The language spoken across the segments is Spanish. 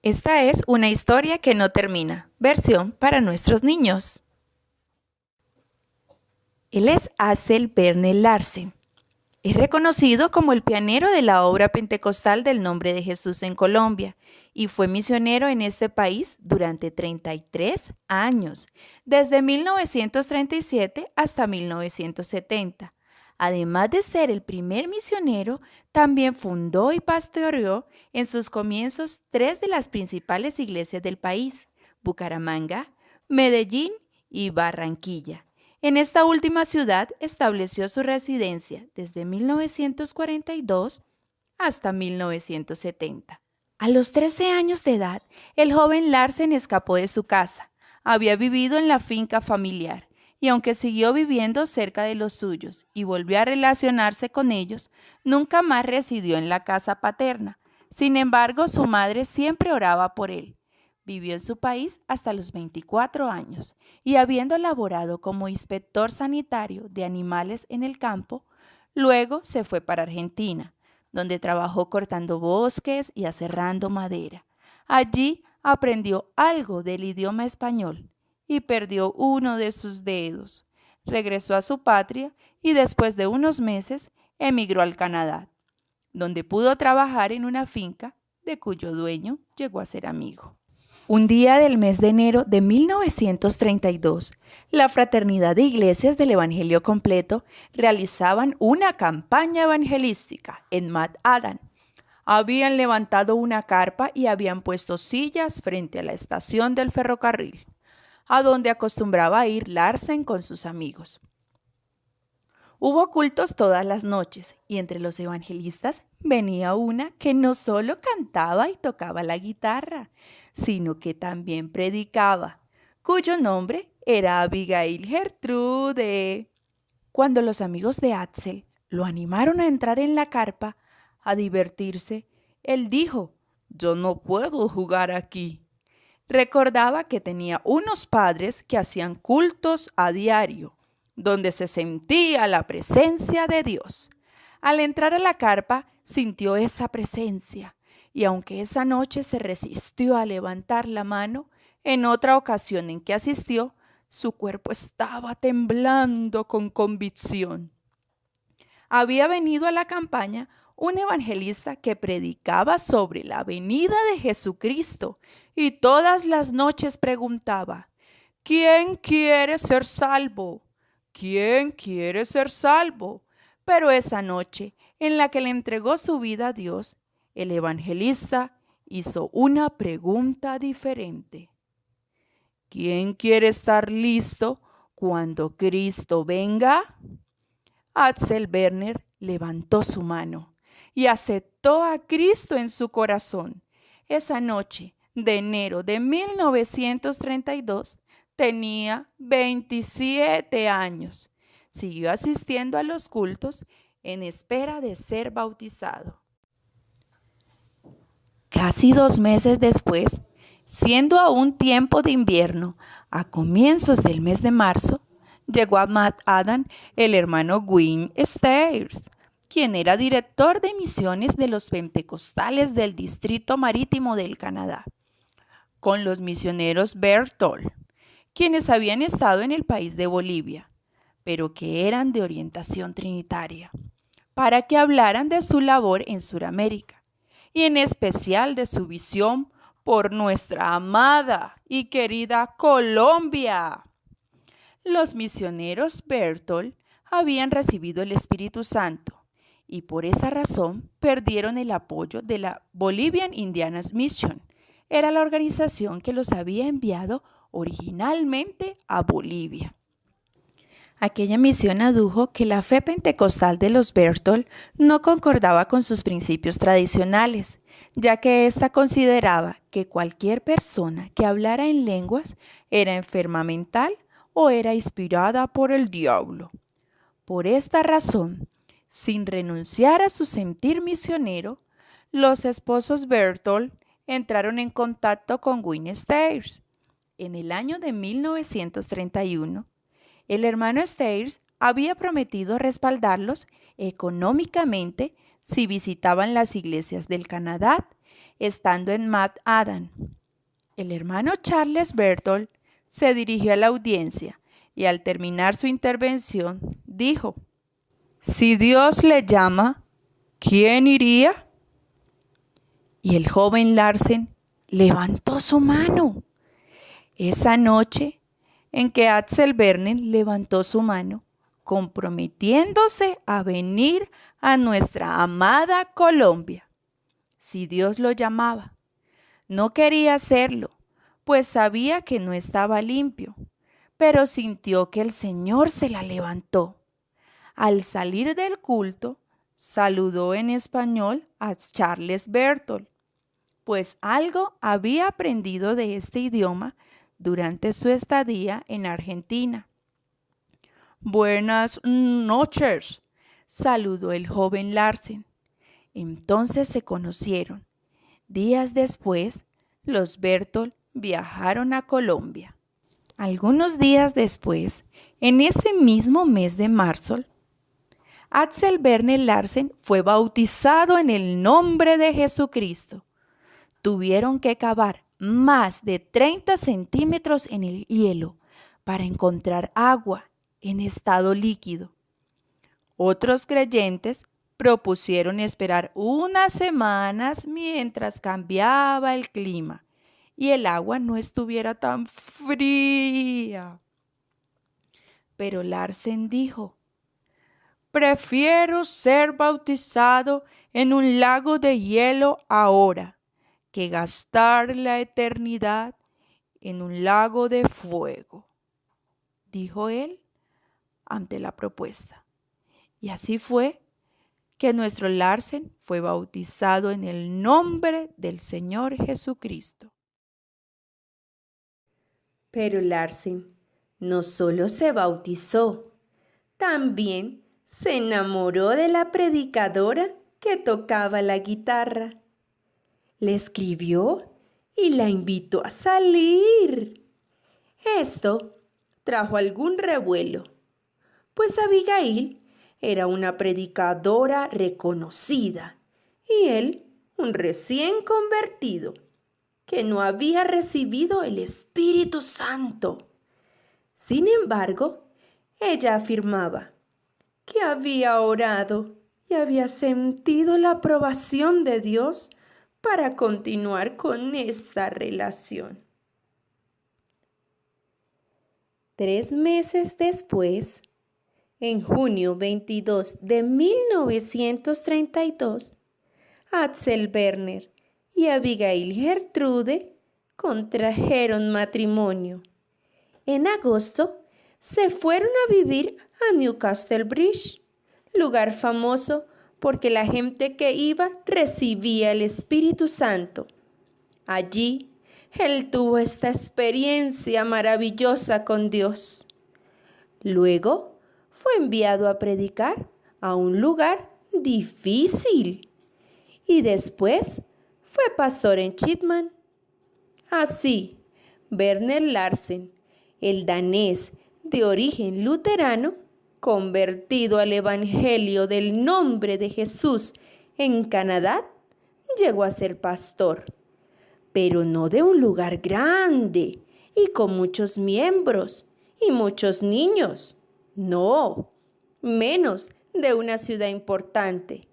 Esta es una historia que no termina, versión para nuestros niños. Él es Axel Werner Larsen. Es reconocido como el pionero de la obra pentecostal del Nombre de Jesús en Colombia y fue misionero en este país durante 33 años, desde 1937 hasta 1970. Además de ser el primer misionero, también fundó y pastoreó en sus comienzos 3 de las principales iglesias del país: Bucaramanga, Medellín y Barranquilla. En esta última ciudad estableció su residencia desde 1942 hasta 1970. A los 13 años de edad, el joven Larsen escapó de su casa. Había vivido en la finca familiar y aunque siguió viviendo cerca de los suyos y volvió a relacionarse con ellos, nunca más residió en la casa paterna. Sin embargo, su madre siempre oraba por él. Vivió en su país hasta los 24 años y habiendo laborado como inspector sanitario de animales en el campo, luego se fue para Argentina, donde trabajó cortando bosques y aserrando madera. Allí aprendió algo del idioma español y perdió uno de sus dedos. Regresó a su patria y después de unos meses emigró al Canadá, donde pudo trabajar en una finca de cuyo dueño llegó a ser amigo. Un día del mes de enero de 1932, la Fraternidad de Iglesias del Evangelio Completo realizaban una campaña evangelística en McAdam. Habían levantado una carpa y habían puesto sillas frente a la estación del ferrocarril, a donde acostumbraba ir Larsen con sus amigos. Hubo cultos todas las noches y entre los evangelistas venía una que no solo cantaba y tocaba la guitarra, sino que también predicaba, cuyo nombre era Abigail Gertrude. Cuando los amigos de Axel lo animaron a entrar en la carpa a divertirse, él dijo: «Yo no puedo jugar aquí». Recordaba que tenía unos padres que hacían cultos a diario, donde se sentía la presencia de Dios. Al entrar a la carpa, sintió esa presencia, y aunque esa noche se resistió a levantar la mano, en otra ocasión en que asistió, su cuerpo estaba temblando con convicción. Había venido a la campaña un evangelista que predicaba sobre la venida de Jesucristo y todas las noches preguntaba: «¿Quién quiere ser salvo? ¿Quién quiere ser salvo?». Pero esa noche, en la que le entregó su vida a Dios, el evangelista hizo una pregunta diferente: «¿Quién quiere estar listo cuando Cristo venga?». Axel Werner levantó su mano y aceptó a Cristo en su corazón. Esa noche de enero de 1932 tenía 27 años. Siguió asistiendo a los cultos en espera de ser bautizado. Casi 2 meses después, siendo aún tiempo de invierno, a comienzos del mes de marzo, llegó a McAdam el hermano Wayne Stairs, quien era director de misiones de los pentecostales del Distrito Marítimo del Canadá, con los misioneros Berthold, quienes habían estado en el país de Bolivia, pero que eran de orientación trinitaria, para que hablaran de su labor en Sudamérica y en especial de su visión por nuestra amada y querida Colombia. Los misioneros Berthold habían recibido el Espíritu Santo y por esa razón perdieron el apoyo de la Bolivian Indians Mission. Era la organización que los había enviado originalmente a Bolivia. Aquella misión adujo que la fe pentecostal de los Berthold no concordaba con sus principios tradicionales, ya que ésta consideraba que cualquier persona que hablara en lenguas era enferma mental o era inspirada por el diablo. Por esta razón, sin renunciar a su sentir misionero, los esposos Berthold entraron en contacto con Wayne Stairs. En el año de 1931, el hermano Stairs había prometido respaldarlos económicamente si visitaban las iglesias del Canadá estando en Mount Adam. El hermano Charles Berthold se dirigió a la audiencia y al terminar su intervención dijo: «Si Dios le llama, ¿quién iría?». Y el joven Larsen levantó su mano. Esa noche en que Axel Werner levantó su mano, comprometiéndose a venir a nuestra amada Colombia. Si Dios lo llamaba, no quería hacerlo, pues sabía que no estaba limpio, pero sintió que el Señor se la levantó. Al salir del culto, saludó en español a Charles Berthold, pues algo había aprendido de este idioma durante su estadía en Argentina. «Buenas noches», saludó el joven Larsen. Entonces se conocieron. Días después, los Berthold viajaron a Colombia. Algunos días después, en ese mismo mes de marzo, Axel Werner Larsen fue bautizado en el nombre de Jesucristo. Tuvieron que cavar más de 30 centímetros en el hielo para encontrar agua en estado líquido. Otros creyentes propusieron esperar unas semanas mientras cambiaba el clima y el agua no estuviera tan fría. Pero Larsen dijo: «Prefiero ser bautizado en un lago de hielo ahora que gastar la eternidad en un lago de fuego», dijo él ante la propuesta. Y así fue que nuestro Larsen fue bautizado en el nombre del Señor Jesucristo. Pero Larsen no solo se bautizó, también se enamoró de la predicadora que tocaba la guitarra. Le escribió y la invitó a salir. Esto trajo algún revuelo, pues Abigail era una predicadora reconocida y él un recién convertido que no había recibido el Espíritu Santo. Sin embargo, ella afirmaba que había orado y había sentido la aprobación de Dios para continuar con esta relación. 3 meses después, en junio 22 de 1932, Axel Werner y Abigail Gertrude contrajeron matrimonio. En agosto se fueron a vivir a Newcastle Bridge, lugar famoso porque la gente que iba recibía el Espíritu Santo. Allí, él tuvo esta experiencia maravillosa con Dios. Luego, fue enviado a predicar a un lugar difícil y después fue pastor en Chitman. Así, Werner Larsen, el danés de origen luterano, convertido al Evangelio del nombre de Jesús en Canadá, llegó a ser pastor, pero no de un lugar grande y con muchos miembros y muchos niños. No, menos de una ciudad importante.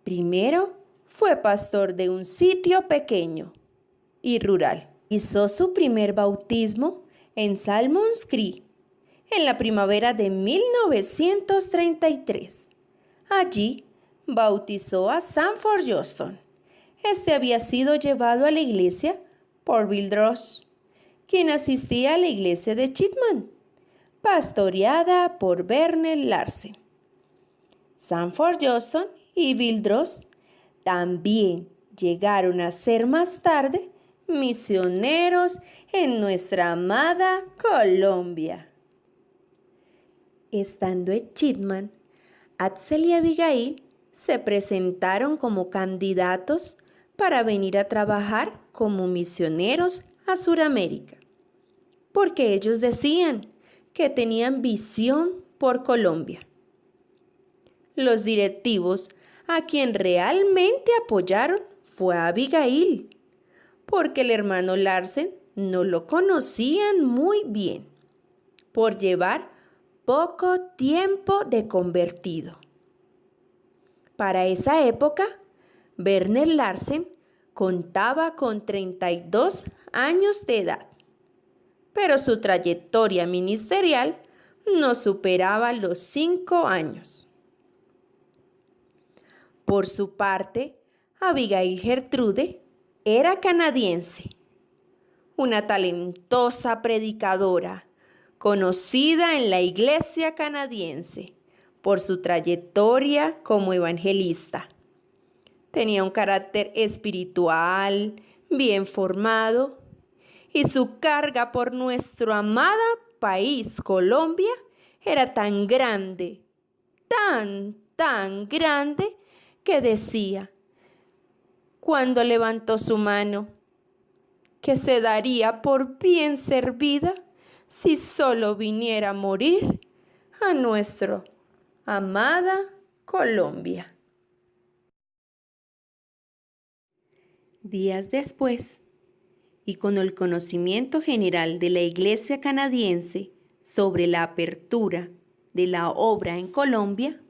Primero fue pastor de un sitio pequeño y rural. Hizo su primer bautismo en Salmons Creek en la primavera de 1933. Allí bautizó a Sanford Johnston. Este había sido llevado a la iglesia por Bill Dross, quien asistía a la iglesia de Chitman, pastoreada por Werner Larsen. Sanford Johnston y Bill Dross también llegaron a ser más tarde misioneros en nuestra amada Colombia. Estando en Chitman, Axel y Abigail se presentaron como candidatos para venir a trabajar como misioneros a Sudamérica, porque ellos decían que tenían visión por Colombia. Los directivos a quien realmente apoyaron fue a Abigail, porque el hermano Larsen no lo conocían muy bien, por llevar poco tiempo de convertido. Para esa época, Werner Larsen contaba con 32 años de edad, pero su trayectoria ministerial no superaba los 5 años. Por su parte, Abigail Gertrude era canadiense, una talentosa predicadora, conocida en la iglesia canadiense por su trayectoria como evangelista. Tenía un carácter espiritual, bien formado, y su carga por nuestro amado país, Colombia, era tan grande, tan grande, que decía, cuando levantó su mano, que se daría por bien servida si solo viniera a morir a nuestra amada Colombia. Días después, y con el conocimiento general de la Iglesia canadiense sobre la apertura de la obra en Colombia,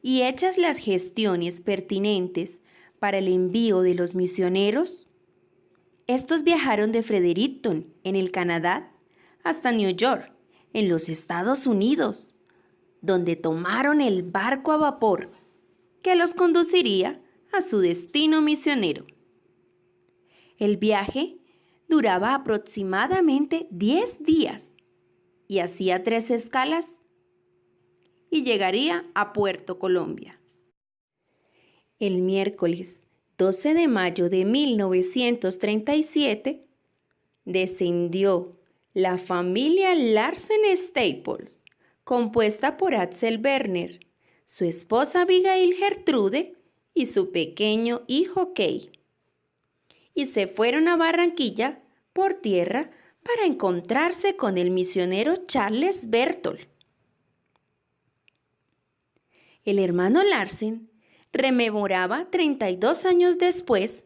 y hechas las gestiones pertinentes para el envío de los misioneros, estos viajaron de Fredericton, en el Canadá, hasta New York, en los Estados Unidos, donde tomaron el barco a vapor que los conduciría a su destino misionero. El viaje duraba aproximadamente 10 días y hacía 3 escalas y llegaría a Puerto Colombia. El miércoles 12 de mayo de 1937 descendió la familia Larsen Staples, compuesta por Axel Werner, su esposa Abigail Gertrude y su pequeño hijo Kay, y se fueron a Barranquilla por tierra para encontrarse con el misionero Charles Berthold. El hermano Larsen rememoraba 32 años después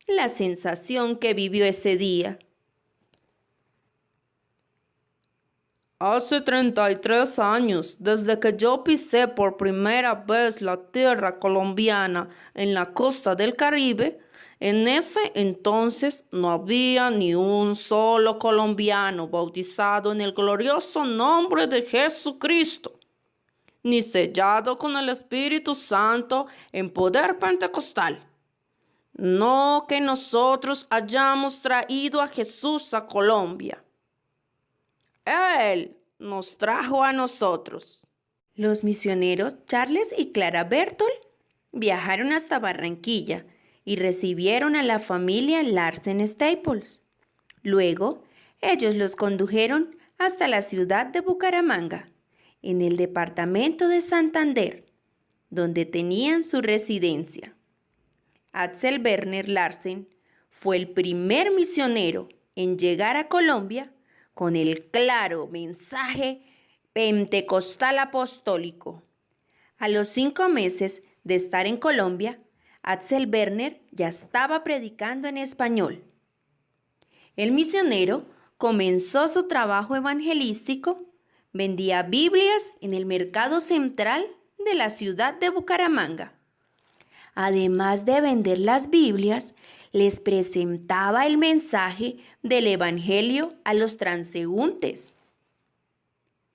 la sensación que vivió ese día. Hace 33 años, desde que yo pisé por primera vez la tierra colombiana en la costa del Caribe, en ese entonces no había ni un solo colombiano bautizado en el glorioso nombre de Jesucristo, ni sellado con el Espíritu Santo en poder pentecostal. No que nosotros hayamos traído a Jesús a Colombia. Él nos trajo a nosotros. Los misioneros Charles y Clara Berthold viajaron hasta Barranquilla y recibieron a la familia Larsen Staples. Luego, ellos los condujeron hasta la ciudad de Bucaramanga, en el departamento de Santander, donde tenían su residencia. Axel Werner Larsen fue el primer misionero en llegar a Colombia con el claro mensaje pentecostal apostólico. A los 5 meses de estar en Colombia, Axel Werner ya estaba predicando en español. El misionero comenzó su trabajo evangelístico, vendía Biblias en el mercado central de la ciudad de Bucaramanga. Además de vender las Biblias, les presentaba el mensaje del Evangelio a los transeúntes.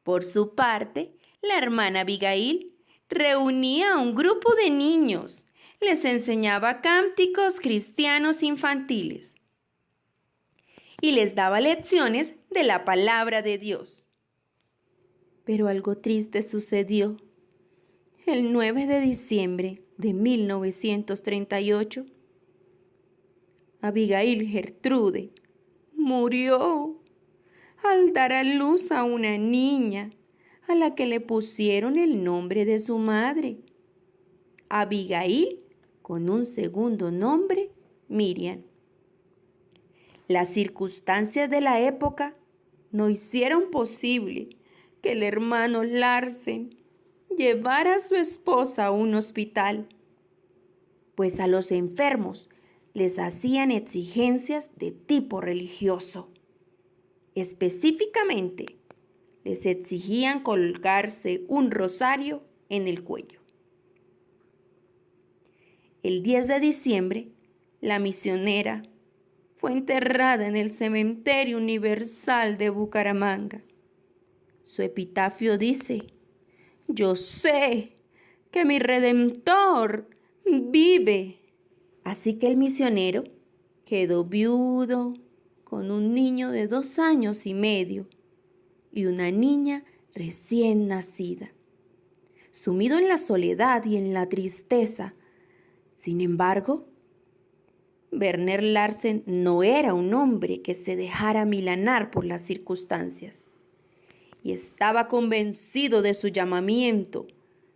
Por su parte, la hermana Abigail reunía a un grupo de niños, les enseñaba cánticos cristianos infantiles y les daba lecciones de la palabra de Dios. Pero algo triste sucedió. El 9 de diciembre de 1938, Abigail Gertrude murió al dar a luz a una niña a la que le pusieron el nombre de su madre, Abigail, con un segundo nombre, Miriam. Las circunstancias de la época no hicieron posible que el hermano Larsen llevara a su esposa a un hospital. pues a los enfermos les hacían exigencias de tipo religioso. Específicamente, les exigían colgarse un rosario en el cuello. El 10 de diciembre, la misionera fue enterrada en el Cementerio Universal de Bucaramanga. Su epitafio dice: «Yo sé que mi Redentor vive». Así que el misionero quedó viudo con un niño de 2 años y medio y una niña recién nacida. Sumido en la soledad y en la tristeza, sin embargo, Werner Larsen no era un hombre que se dejara amilanar por las circunstancias y estaba convencido de su llamamiento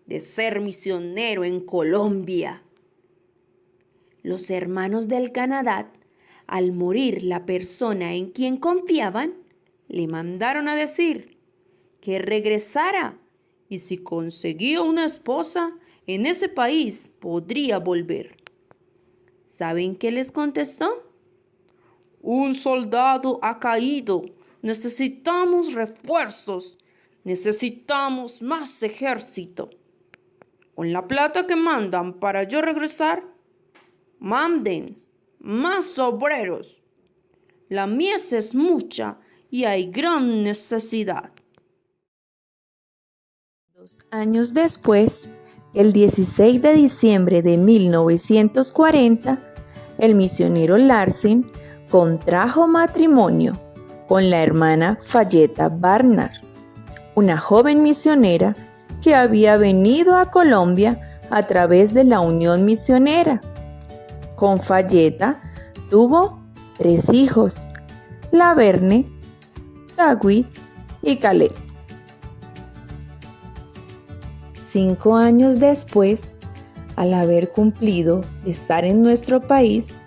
de ser misionero en Colombia. Los hermanos del Canadá, al morir la persona en quien confiaban, le mandaron a decir que regresara y si conseguía una esposa en ese país podría volver. ¿Saben qué les contestó? «Un soldado ha caído. Necesitamos refuerzos. Necesitamos más ejército. Con la plata que mandan para yo regresar, manden más obreros. La mies es mucha y hay gran necesidad». 2 años después, el 16 de diciembre de 1940, el misionero Larsen contrajo matrimonio con la hermana Fayeta Barnard, una joven misionera que había venido a Colombia a través de la Unión Misionera. Con Fayeta tuvo 3 hijos: Laverne, David y Caleb. 5 años después, al haber cumplido de estar en nuestro país,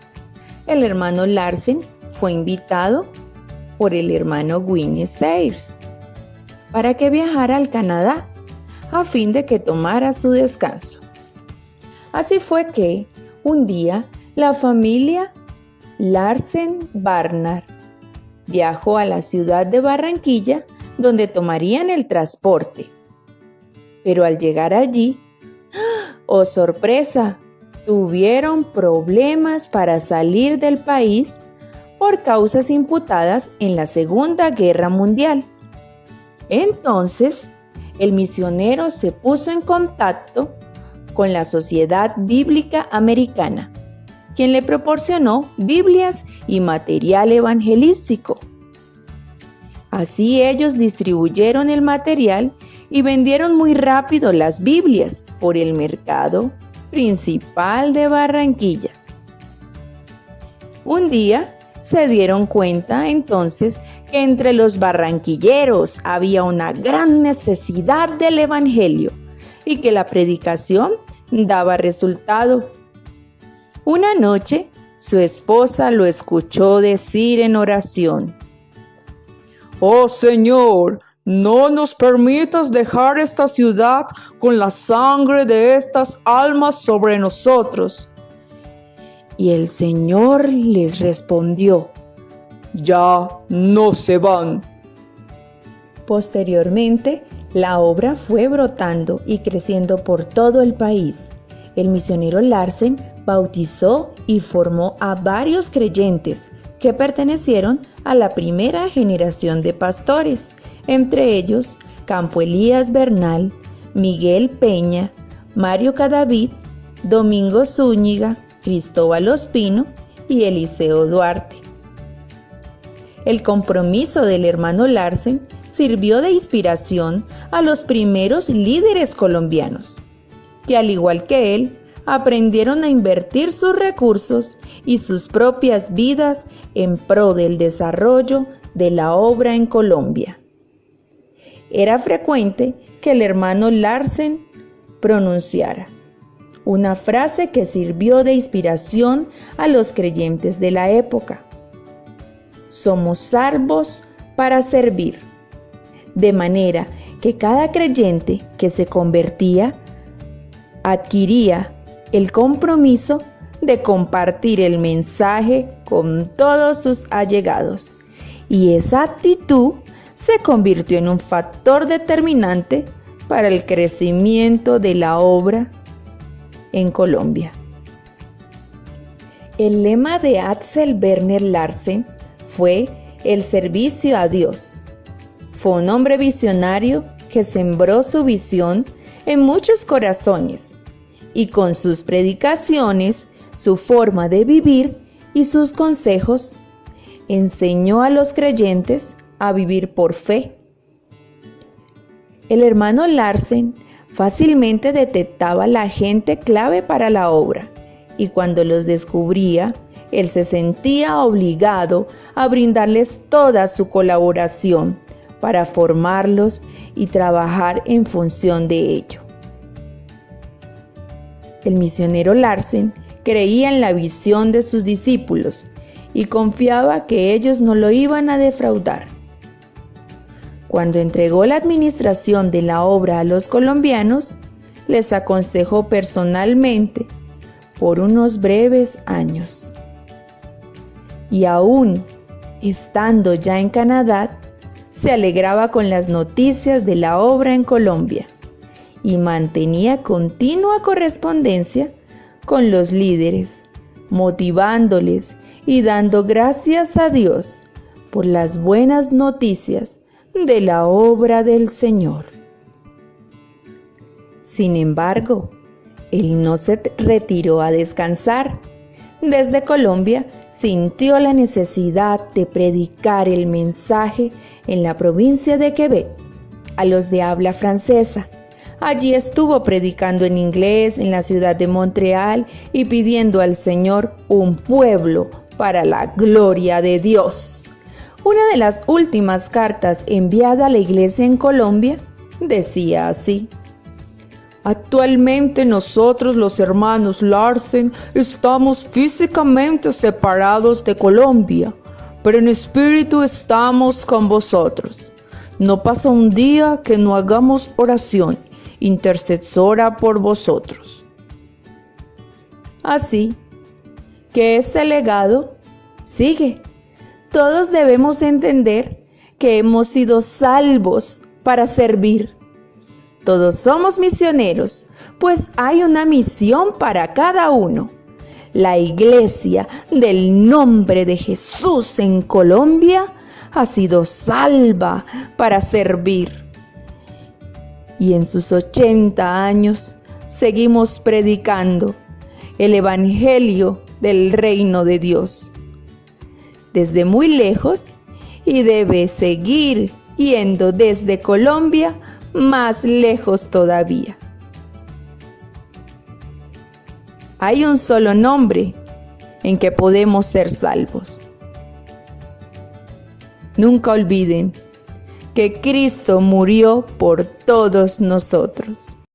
el hermano Larsen fue invitado por el hermano Winnie Sayers para que viajara al Canadá a fin de que tomara su descanso. Así fue que un día la familia Larsen Barnard viajó a la ciudad de Barranquilla, donde tomarían el transporte. Pero al llegar allí, ¡oh sorpresa!, tuvieron problemas para salir del país por causas imputadas en la Segunda Guerra Mundial. Entonces, el misionero se puso en contacto con la Sociedad Bíblica Americana, quien le proporcionó Biblias y material evangelístico. Así ellos distribuyeron el material y vendieron muy rápido las Biblias por el mercado principal de Barranquilla. Un día se dieron cuenta entonces que entre los barranquilleros había una gran necesidad del evangelio y que la predicación daba resultado. Una noche, su esposa lo escuchó decir en oración: «Oh Señor, no nos permitas dejar esta ciudad con la sangre de estas almas sobre nosotros». Y el Señor les respondió: «Ya no se van». Posteriormente, la obra fue brotando y creciendo por todo el país. El misionero Larsen bautizó y formó a varios creyentes que pertenecieron a la primera generación de pastores, entre ellos Campo Elías Bernal, Miguel Peña, Mario Cadavid, Domingo Zúñiga, Cristóbal Ospino y Eliseo Duarte. El compromiso del hermano Larsen sirvió de inspiración a los primeros líderes colombianos, que al igual que él, aprendieron a invertir sus recursos y sus propias vidas en pro del desarrollo de la obra en Colombia. Era frecuente que el hermano Larsen pronunciara una frase que sirvió de inspiración a los creyentes de la época: «Somos salvos para servir», de manera que cada creyente que se convertía adquiría el compromiso de compartir el mensaje con todos sus allegados, y esa actitud se convirtió en un factor determinante para el crecimiento de la obra en Colombia. El lema de Axel Werner Larsen fue el servicio a Dios. Fue un hombre visionario que sembró su visión en muchos corazones y con sus predicaciones, su forma de vivir y sus consejos, enseñó a los creyentes a vivir por fe. El hermano Larsen fácilmente detectaba la gente clave para la obra y cuando los descubría, él se sentía obligado a brindarles toda su colaboración para formarlos y trabajar en función de ello. El misionero Larsen creía en la visión de sus discípulos y confiaba que ellos no lo iban a defraudar. Cuando entregó la administración de la obra a los colombianos, les aconsejó personalmente por unos breves años. Y aún estando ya en Canadá, se alegraba con las noticias de la obra en Colombia y mantenía continua correspondencia con los líderes, motivándoles y dando gracias a Dios por las buenas noticias de la obra del Señor. Sin embargo, él no se retiró a descansar. Desde Colombia sintió la necesidad de predicar el mensaje en la provincia de Quebec a los de habla francesa. Allí estuvo predicando en inglés en la ciudad de Montreal y pidiendo al Señor un pueblo para la gloria de Dios. Una de las últimas cartas enviada a la iglesia en Colombia decía así: actualmente nosotros los hermanos Larsen estamos físicamente separados de Colombia, pero en espíritu estamos con vosotros. No pasa un día que no hagamos oración intercesora por vosotros. Así que este legado sigue. Todos debemos entender que hemos sido salvos para servir. Todos somos misioneros, pues hay una misión para cada uno. La iglesia del nombre de Jesús en Colombia ha sido salva para servir. Y en sus 80 años seguimos predicando el Evangelio del Reino de Dios. Desde muy lejos, y debe seguir yendo desde Colombia más lejos todavía. Hay un solo nombre en que podemos ser salvos. Nunca olviden que Cristo murió por todos nosotros.